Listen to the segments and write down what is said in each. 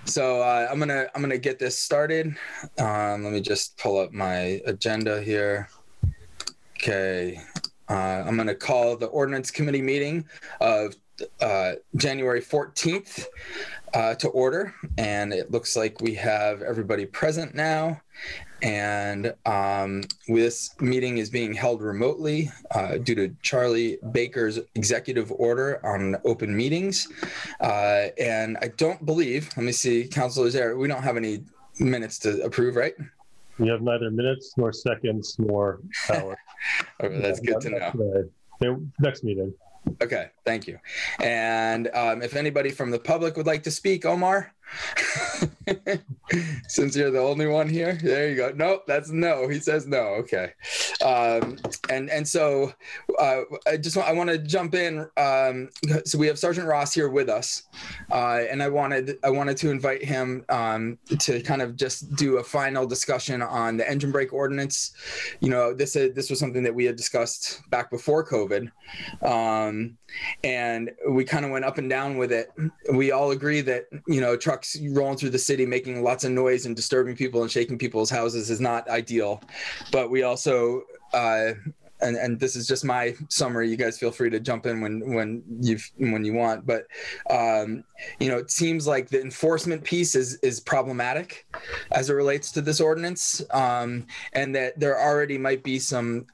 So I'm gonna get this started. Let me just pull up my agenda here. Okay, I'm gonna call the Ordinance Committee meeting of January 14th to order, and it looks like we have everybody present now. And this meeting is being held remotely due to Charlie Baker's executive order on open meetings. And I don't believe, let me see, Councilors there, we don't have any minutes to approve, right? We have neither minutes nor seconds nor hours. Okay, that's good to know. Next meeting. Okay, thank you. And if anybody from the public would like to speak, Omar, since you're the only one here, there you go. No, that's no. He says no. Okay. And so I want to jump in. So we have Sergeant Ross here with us, and I wanted to invite him to kind of just do a final discussion on the engine brake ordinance. You know, this was something that we had discussed back before COVID. And we kind of went up and down with it. We all agree that, you know, trucks rolling through the city making lots of noise and disturbing people and shaking people's houses is not ideal. But we also, and this is just my summary, you guys feel free to jump in when you want. But, you know, it seems like the enforcement piece is problematic as it relates to this ordinance, and that there already might be some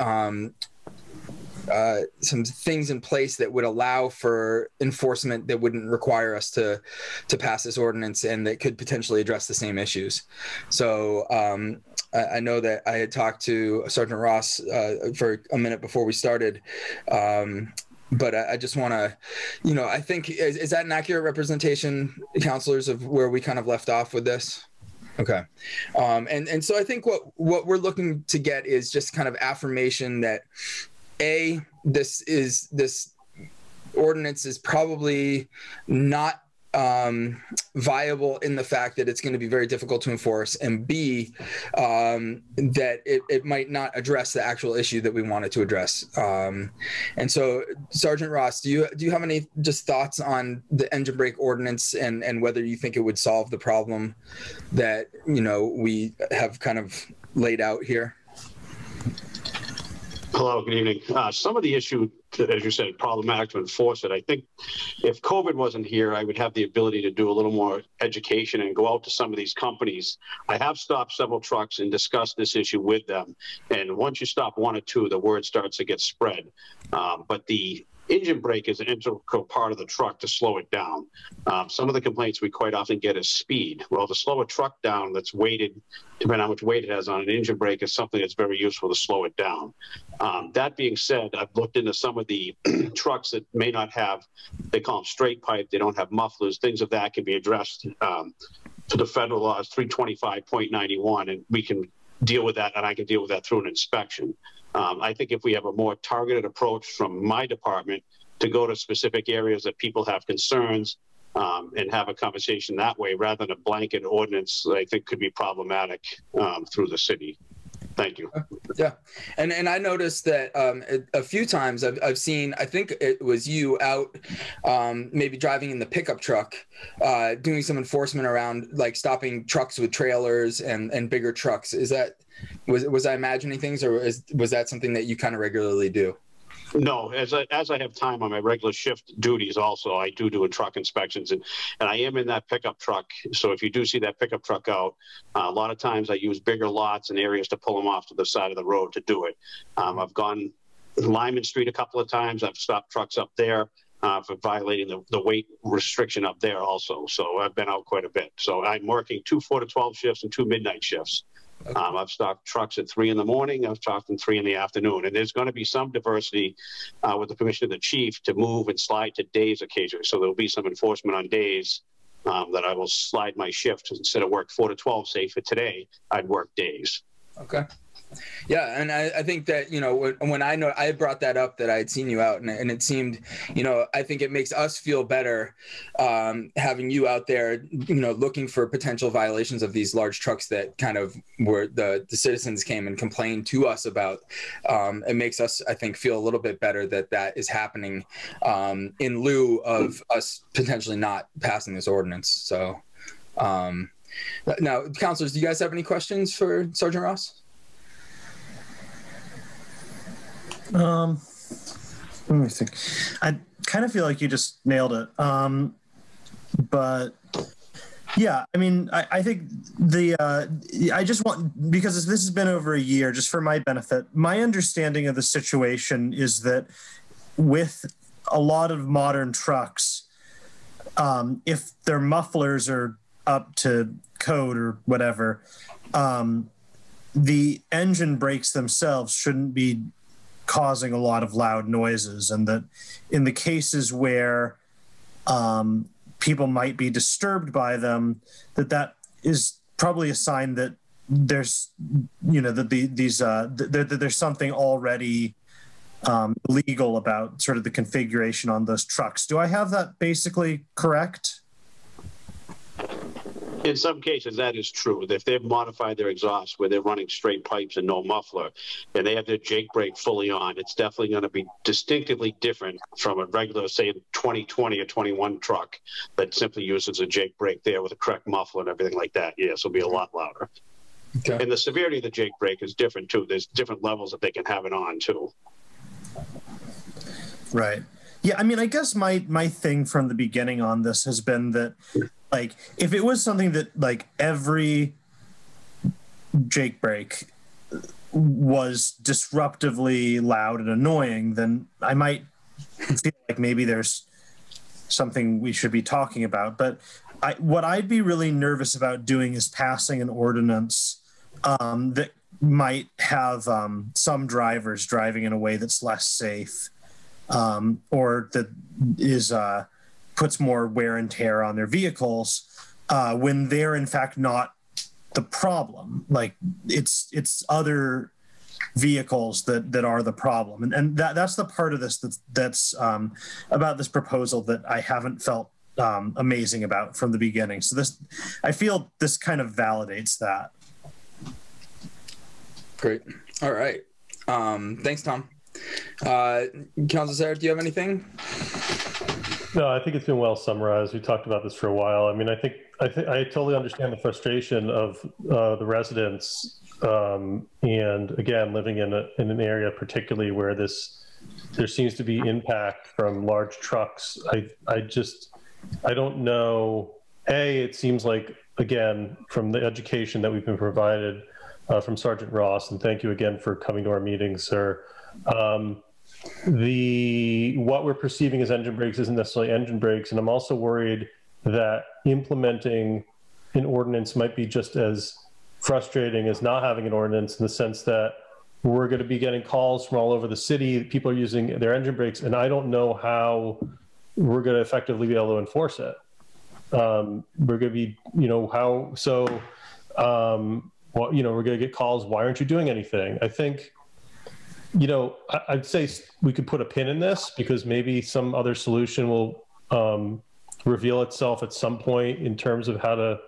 things in place that would allow for enforcement that wouldn't require us to pass this ordinance, and that could potentially address the same issues. So I know that I had talked to Sergeant Ross for a minute before we started, but I just want to, you know, I think, is that an accurate representation, councilors, of where we kind of left off with this? Okay. And so I think what we're looking to get is just kind of affirmation that this ordinance is probably not viable in the fact that it's going to be very difficult to enforce, and B, that it might not address the actual issue that we wanted to address. And so, Sergeant Ross, do you have any just thoughts on the engine brake ordinance and whether you think it would solve the problem that, you know, we have kind of laid out here? Hello, good evening. Some of the issue, as you said, problematic to enforce it. I think if COVID wasn't here, I would have the ability to do a little more education and go out to some of these companies. I have stopped several trucks and discussed this issue with them. And once you stop one or two, the word starts to get spread. But the engine brake is an integral part of the truck to slow it down. Some of the complaints we quite often get is speed. Well, to slow a truck down that's weighted, depending on how much weight it has on an engine brake, is something that's very useful to slow it down. That being said, I've looked into some of the trucks that may not have, they call them straight pipe, they don't have mufflers, things of that can be addressed to the federal laws 325.91, and we can deal with that, and I can deal with that through an inspection. I think if we have a more targeted approach from my department to go to specific areas that people have concerns and have a conversation that way rather than a blanket ordinance, I think could be problematic through the city. Thank you. Yeah. And I noticed that a few times I've seen, I think it was you out maybe driving in the pickup truck, doing some enforcement around like stopping trucks with trailers and bigger trucks. Was I imagining things, or was that something that you kind of regularly do? No, as I have time on my regular shift duties also, I do truck inspections, and I am in that pickup truck. So if you do see that pickup truck out, a lot of times I use bigger lots and areas to pull them off to the side of the road to do it. I've gone Lyman Street a couple of times. I've stopped trucks up there for violating the weight restriction up there also. So I've been out quite a bit. So I'm working 2 4 to 12 shifts and 2 midnight shifts. Okay. I've stopped trucks at 3 in the morning. I've stopped at 3 in the afternoon. And there's going to be some diversity with the permission of the chief to move and slide to days occasionally. So there'll be some enforcement on days that I will slide my shift. Instead of work 4 to 12, say for today, I'd work days. Okay. Yeah, and I think that, you know, when I brought that up, that I had seen you out, and it seemed, you know, I think it makes us feel better having you out there, you know, looking for potential violations of these large trucks that kind of were the citizens came and complained to us about. It makes us, I think, feel a little bit better that is happening in lieu of us potentially not passing this ordinance. So Now, councilors, do you guys have any questions for Sergeant Ross? Let me think. I kind of feel like you just nailed it. But yeah, I mean, I think I just want, because this has been over a year, just for my benefit, my understanding of the situation is that with a lot of modern trucks, if their mufflers are up to code or whatever, the engine brakes themselves shouldn't be causing a lot of loud noises, and that in the cases where people might be disturbed by them, that is probably a sign that there's, that there's something already legal about sort of the configuration on those trucks. Do I have that basically correct? In some cases, that is true. If they've modified their exhaust where they're running straight pipes and no muffler, and they have their Jake brake fully on, it's definitely going to be distinctively different from a regular, say, 2020 or 21 truck that simply uses a Jake brake there with a correct muffler and everything like that. Yes, it'll be a lot louder. Okay. And the severity of the Jake brake is different, too. There's different levels that they can have it on, too. Right. Yeah, I mean, I guess my thing from the beginning on this has been that, like, if it was something that, like, every Jake brake was disruptively loud and annoying, then I might feel like maybe there's something we should be talking about. But what I'd be really nervous about doing is passing an ordinance that might have some drivers driving in a way that's less safe, or that is puts more wear and tear on their vehicles when they're in fact not the problem. Like it's other vehicles that are the problem, and that's the part of this that's about this proposal that I haven't felt amazing about from the beginning. So I feel this kind of validates that. Great. All right. Thanks, Tom. Councilor Sarah, do you have anything? No, I think it's been well summarized. We talked about this for a while. I mean, I think I totally understand the frustration of the residents, and again, living in an area particularly where there seems to be impact from large trucks. I don't know. It seems like, again, from the education that we've been provided from Sergeant Ross, and thank you again for coming to our meetings, sir. What we're perceiving as engine brakes isn't necessarily engine brakes, and I'm also worried that implementing an ordinance might be just as frustrating as not having an ordinance, in the sense that we're going to be getting calls from all over the city. People are using their engine brakes, and I don't know how we're going to effectively be able to enforce it. We're going to be, we're going to get calls. Why aren't you doing anything? I think, I'd say we could put a pin in this, because maybe some other solution will reveal itself at some point in terms of how to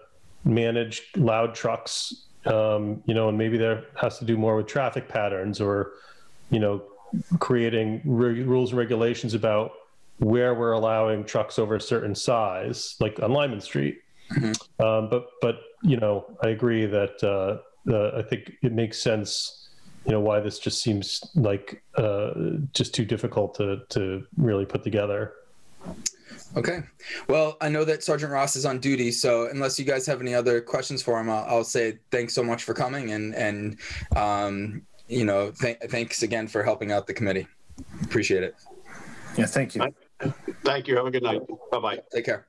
manage loud trucks, and maybe there has to do more with traffic patterns, or, creating rules and regulations about where we're allowing trucks over a certain size, like on Lyman Street. Mm-hmm. But I agree that I think it makes sense, why this just seems like just too difficult to really put together. Okay. Well, I know that Sergeant Ross is on duty, so unless you guys have any other questions for him, I'll say thanks so much for coming, and thanks again for helping out the committee. Appreciate it. Yeah, thank you. Thank you. Have a good night. Bye-bye. Take care.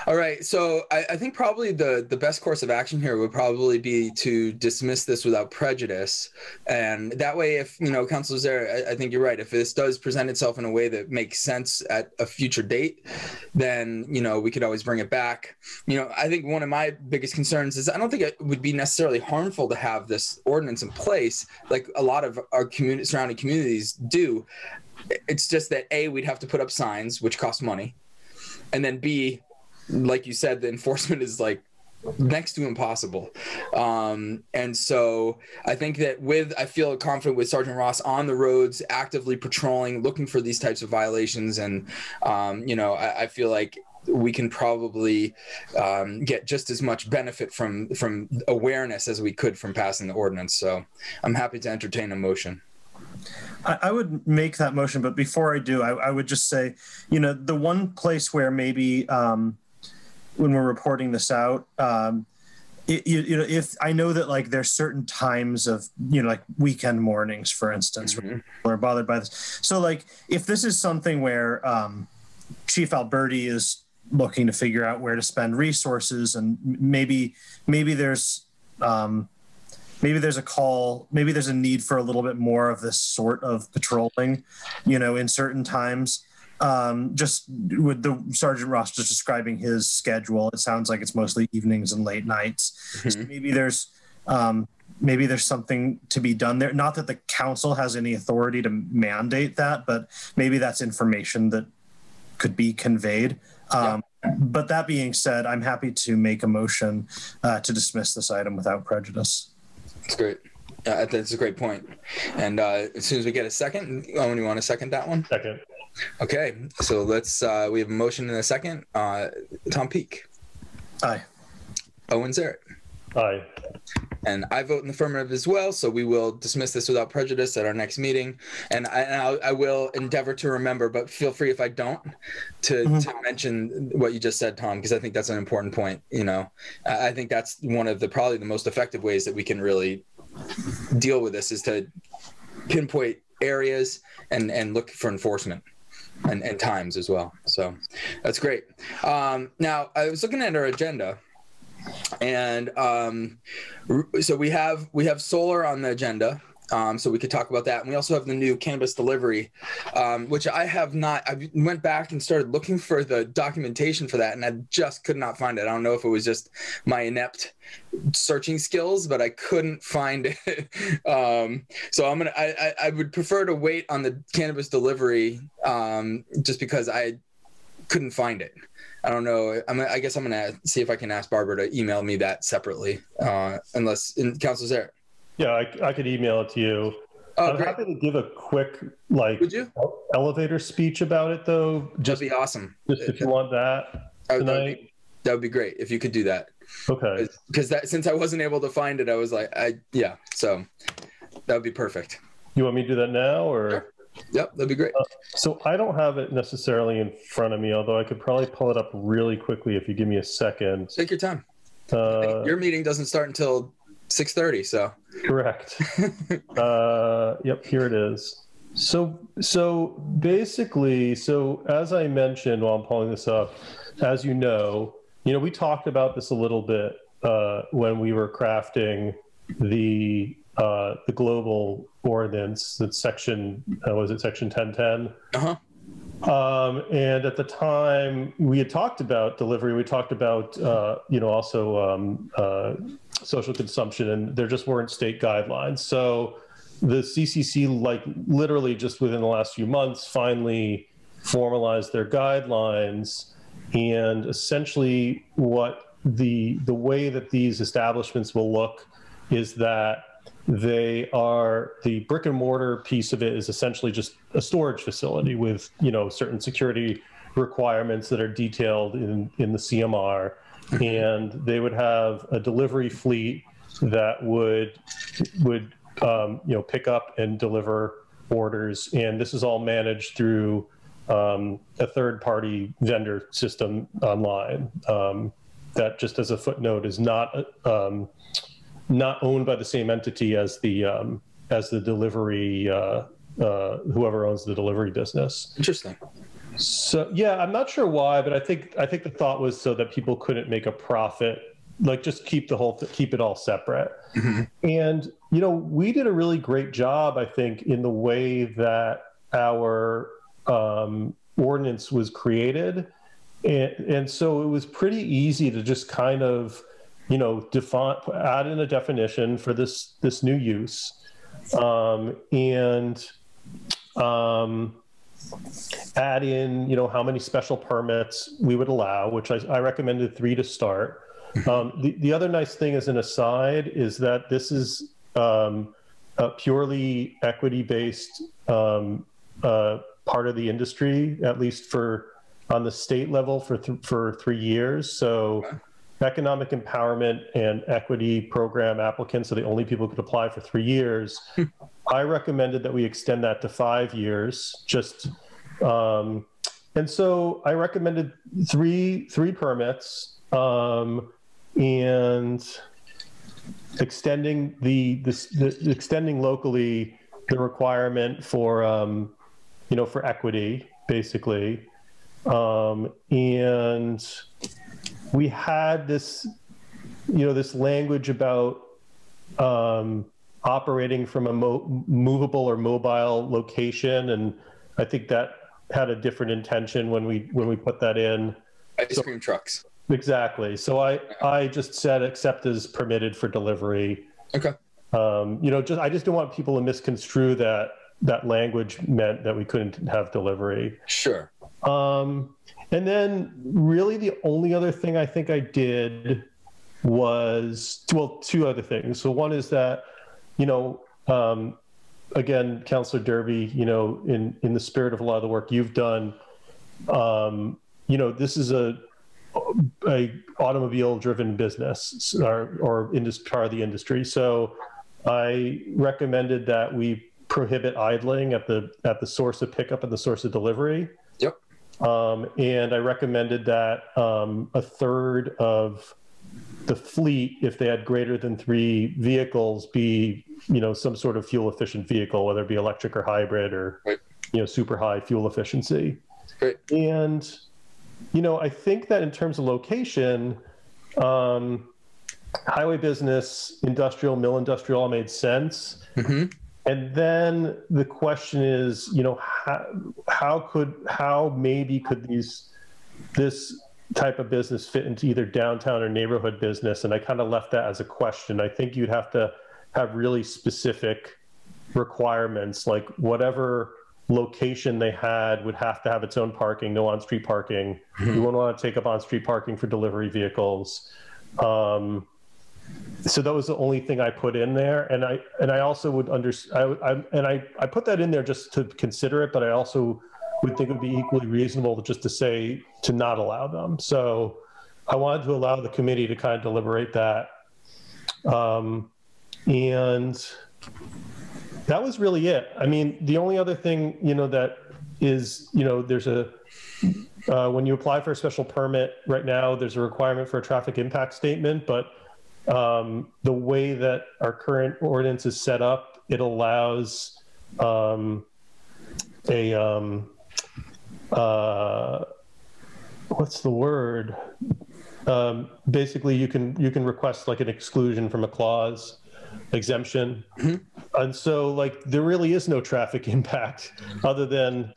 All right. So I think probably the best course of action here would probably be to dismiss this without prejudice. And that way, if, Councilor Zare, I think you're right. If this does present itself in a way that makes sense at a future date, then, we could always bring it back. I think one of my biggest concerns is I don't think it would be necessarily harmful to have this ordinance in place, like a lot of our surrounding communities do. It's just that A, we'd have to put up signs, which cost money. And then B, like you said, the enforcement is like next to impossible. And so I think that I feel confident with Sergeant Ross on the roads, actively patrolling, looking for these types of violations. And, I feel like we can probably get just as much benefit from awareness as we could from passing the ordinance. So I'm happy to entertain a motion. I would make that motion, but before I do, I would just say, the one place where maybe when we're reporting this out, if I know that like there's certain times of, like weekend mornings, for instance, where we're bothered by this. So like, if this is something where Chief Alberti is looking to figure out where to spend resources, and maybe there's a call, maybe there's a need for a little bit more of this sort of patrolling, in certain times. Just with the Sergeant Ross just describing his schedule, it sounds like it's mostly evenings and late nights. So maybe there's something to be done there. Not that the council has any authority to mandate that, but maybe that's information that could be conveyed. But that being said, I'm happy to make a motion to dismiss this item without prejudice. That's great. That's a great point. And as soon as we get a second, Owen, you want to second that one? Second. Okay, so let's, we have a motion and a second. Tom Peake. Aye. Owen Zarrett. Aye. And I vote in the affirmative as well, so we will dismiss this without prejudice at our next meeting. And I will endeavor to remember, but feel free if I don't, to mention what you just said, Tom, because I think that's an important point. I think that's one of probably the most effective ways that we can really deal with this, is to pinpoint areas and look for enforcement. And times as well. So that's great. Now, I was looking at our agenda, and so we have solar on the agenda, so we could talk about that. And we also have the new cannabis delivery, which I have not. I went back and started looking for the documentation for that, and I just could not find it. I don't know if it was just my inept searching skills, but I couldn't find it. So I would prefer to wait on the cannabis delivery, just because I couldn't find it. I don't know. I guess I'm gonna see if I can ask Barbara to email me that separately, unless Councilor Zarrett. Yeah, I could email it to you. Oh, I'm great. happy to give a quick Would you? elevator speech about it, though. That'd be awesome. Just if you want that tonight. That would be great if you could do that. Okay. Because since I wasn't able to find it, I was like, so that would be perfect. You want me to do that now, or? Sure. Yep, that'd be great. So I don't have it necessarily in front of me, although I could probably pull it up really quickly if you give me a second. Take your time. Your meeting doesn't start until 6:30, so. Correct. Yep, here it is. So basically, as I mentioned while I'm pulling this up, as you know, we talked about this a little bit when we were crafting the global ordinance. That's section, was it section 1010? And at the time we had talked about delivery, we talked about, also social consumption, and there just weren't state guidelines. So the CCC, literally just within the last few months, finally formalized their guidelines. And essentially what the way that these establishments will look is that the brick and mortar piece of it is essentially just a storage facility with, certain security requirements that are detailed in the CMR. And they would have a delivery fleet that would pick up and deliver orders. And this is all managed through a third-party vendor system online. That, just as a footnote, is not owned by the same entity as the delivery, whoever owns the delivery business. Interesting. So yeah, I'm not sure why, but I think the thought was so that people couldn't make a profit, just keep it all separate. And we did a really great job, I think, in the way that our ordinance was created, and so it was pretty easy to just kind of add in a definition for this new use, and add in how many special permits we would allow, which I recommended 3 to start. The other nice thing as an aside is that this is a purely equity-based part of the industry, at least for on the state level for 3 years. So economic empowerment and equity program applicants are the only people who could apply for 3 years. I recommended that we extend that to 5 years, and so I recommended three permits, and extending extending locally the requirement for for equity, basically, and we had this this language about operating from a movable or mobile location, and I think that had a different intention when we put that in. Ice cream trucks. Exactly. So I just said except as permitted for delivery. Okay. I just don't want people to misconstrue that language meant that we couldn't have delivery. Sure. And then really the only other thing I think I did was, well, two other things. So one is that, again, Councillor Derby, in the spirit of a lot of the work you've done, this is a automobile-driven business or part of the industry. So I recommended that we prohibit idling at the source of pickup and the source of delivery. Yep. And I recommended that a third of the fleet, if they had greater than 3 vehicles, be some sort of fuel efficient vehicle, whether it be electric or hybrid or super high fuel efficiency. Right. And I think that in terms of location, highway business, industrial, mill industrial all made sense. Mm-hmm. And then the question is, how maybe could this type of business fit into either downtown or neighborhood business? And I kind of left that as a question. I think you'd have to have really specific requirements, like whatever location they had would have to have its own parking, no on-street parking. Mm-hmm. You wouldn't want to take up on-street parking for delivery vehicles. So that was the only thing I put in there, and I also would I put that in there just to consider it, but I also would think it would be equally reasonable just to say to not allow them. So I wanted to allow the committee to kind of deliberate that, and that was really it. I mean, the only other thing that is there's a when you apply for a special permit right now, there's a requirement for a traffic impact statement, but the way that our current ordinance is set up, it allows what's the word? Basically, you can request like an exclusion from a clause, exemption. Mm-hmm. And so there really is no traffic impact other than,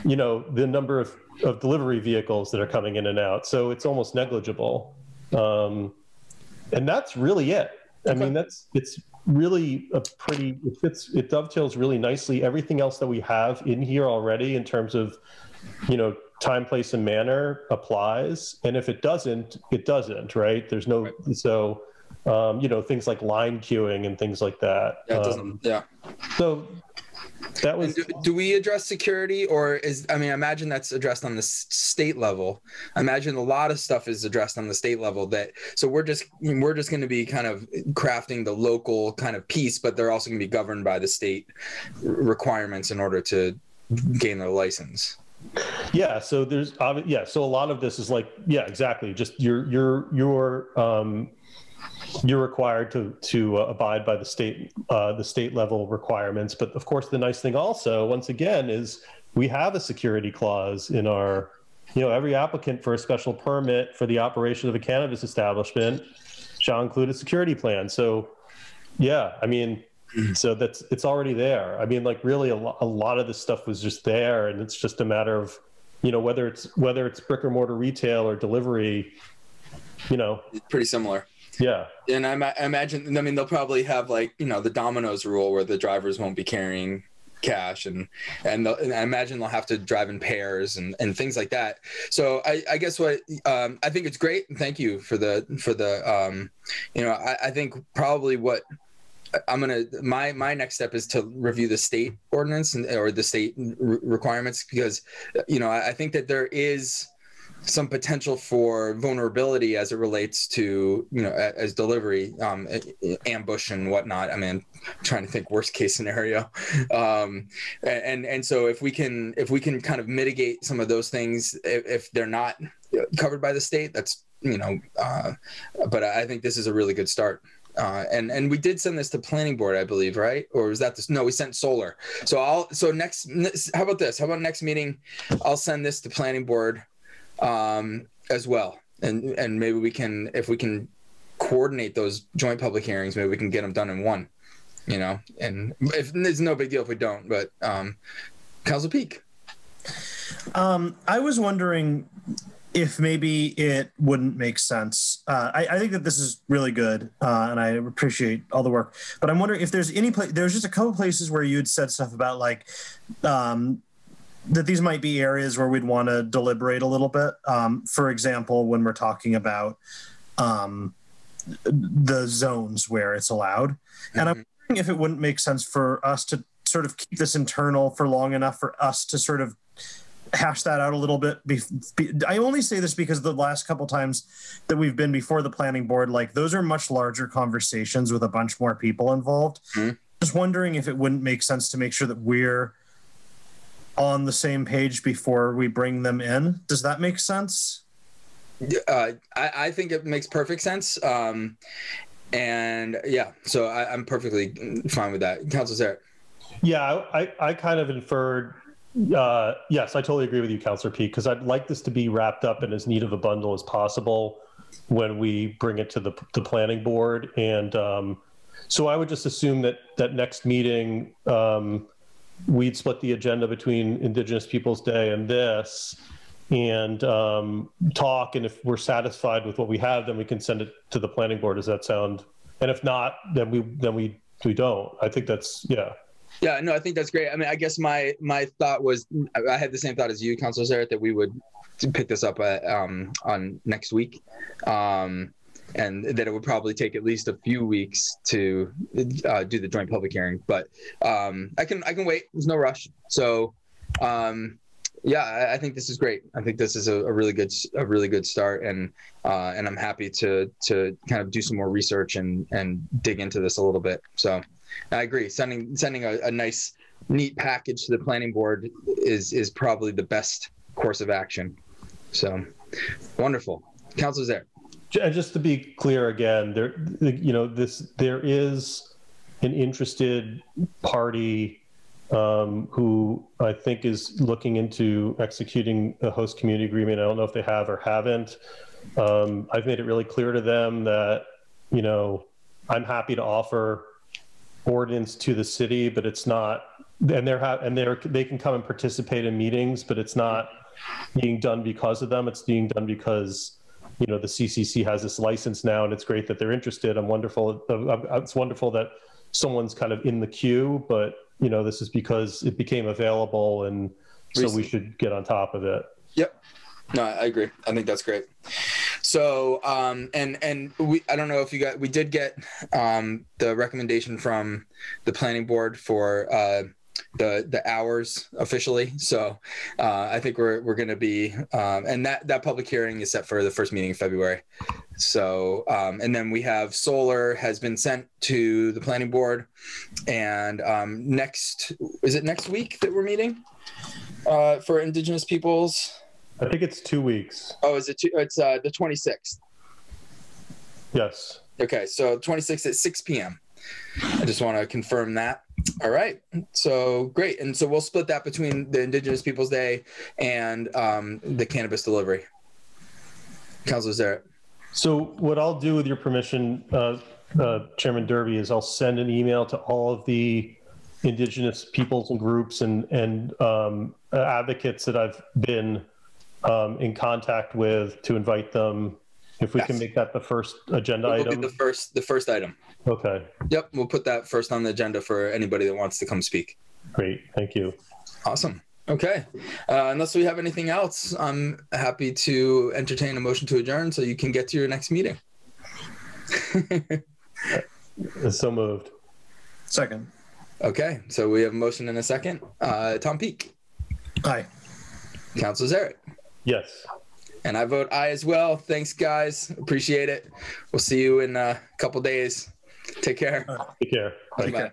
the number of delivery vehicles that are coming in and out. So it's almost negligible. And that's really it. I mean, it's really it dovetails really nicely. Everything else that we have in here already in terms of, time, place, and manner applies. And if it doesn't, it doesn't, right? There's no, so, things like line queuing and things like that. Yeah, it doesn't, yeah. So that was. Do we address security, or I imagine that's addressed on the state level. I imagine a lot of stuff is addressed on the state level. So we're just going to be kind of crafting the local kind of piece, but they're also going to be governed by the state requirements in order to gain their license. Yeah. So so a lot of this is exactly. Just you're required to abide by the state level requirements. But of course, the nice thing also, once again, is we have a security clause in our, every applicant for a special permit for the operation of a cannabis establishment shall include a security plan. So, yeah, so it's already there. Really a lot of this stuff was just there, and it's just a matter of, whether it's brick or mortar retail or delivery, Pretty similar. Yeah. And I imagine, they'll probably have the Domino's rule where the drivers won't be carrying cash and I imagine they'll have to drive in pairs and things like that. So I guess what I think it's great. And thank you for the I think probably what my next step is to review the state ordinance or the state requirements, because, I think that there is some potential for vulnerability as it relates to, as delivery, ambush and whatnot. I mean, I'm trying to think worst case scenario. And so if we can kind of mitigate some of those things, if they're not covered by the state, that's, but I think this is a really good start. And we did send this to planning board, I believe, right? Or was that this? No, we sent solar. So next, how about this? How about next meeting? I'll send this to planning board as well. And maybe if we can coordinate those joint public hearings, maybe we can get them done in one, and if there's no big deal if we don't, but Council Peak. I was wondering if maybe it wouldn't make sense. I think that this is really good, and I appreciate all the work, but I'm wondering if there's any place, there's just a couple places where you'd said stuff about like, that these might be areas where we'd want to deliberate a little bit. For example, when we're talking about the zones where it's allowed. And I'm wondering if it wouldn't make sense for us to sort of keep this internal for long enough for us to sort of hash that out a little bit. I only say this because the last couple times that we've been before the planning board, like those are much larger conversations with a bunch more people involved. Just wondering if it wouldn't make sense to make sure that we're on the same page before we bring them in. Does that make sense? I think it makes perfect sense. And yeah, so I'm perfectly fine with that. Councilor Zarrett. Yeah, I kind of inferred, yes, I totally agree with you, Councilor Peak, because I'd like this to be wrapped up in as neat of a bundle as possible when we bring it to the planning board. And so I would just assume that next meeting, we'd split the agenda between Indigenous Peoples Day and this, and talk. And if we're satisfied with what we have, then we can send it to the planning board. Does that sound? And if not, then we don't. I think that's, yeah. Yeah, no, I think that's great. I mean, I guess my thought was, I had the same thought as you, Councilor Zarrett, that we would pick this up on next week. And that it would probably take at least a few weeks to do the joint public hearing, but I can wait. There's no rush. So yeah, I think this is great. I think this is a really good start, and I'm happy to kind of do some more research and dig into this a little bit. So I agree. Sending a nice, neat package to the planning board is probably the best course of action. So wonderful, Councilor Zarrett. And just to be clear again, there is an interested party who I think is looking into executing a host community agreement. I don't know if they have or haven't. I've made it really clear to them that, I'm happy to offer ordinance to the city, but it's not, and they can come and participate in meetings, but it's not being done because of them. It's being done because the CCC has this license now, and it's great that they're interested. It's wonderful that someone's kind of in the queue, but this is because it became available, and so we should get on top of it. Yep. No, I agree. I think that's great. So, and I don't know if we did get the recommendation from the planning board for the hours officially. So I think we're going to be, and that public hearing is set for the first meeting in February. So, and then we have solar has been sent to the planning board, and is it next week that we're meeting for Indigenous peoples? I think it's 2 weeks. Oh, is it it's the 26th? Yes. Okay. So 26th at 6 p.m. I just want to confirm that. All right. So great. And so we'll split that between the Indigenous Peoples Day and the cannabis delivery. Councilor Zarrett. So what I'll do with your permission, Chairman Derby, is I'll send an email to all of the Indigenous peoples and groups and advocates that I've been in contact with to invite them. If we can make that the first agenda item. Be the first item. Okay. Yep, we'll put that first on the agenda for anybody that wants to come speak. Great, thank you. Awesome. Okay. Unless we have anything else, I'm happy to entertain a motion to adjourn so you can get to your next meeting. So moved. Second. Okay, so we have a motion and a second. Tom Peake. Aye. Councilor Zarek. Yes. And I vote aye as well. Thanks, guys. Appreciate it. We'll see you in a couple days. Take care. Take care. Bye. Bye.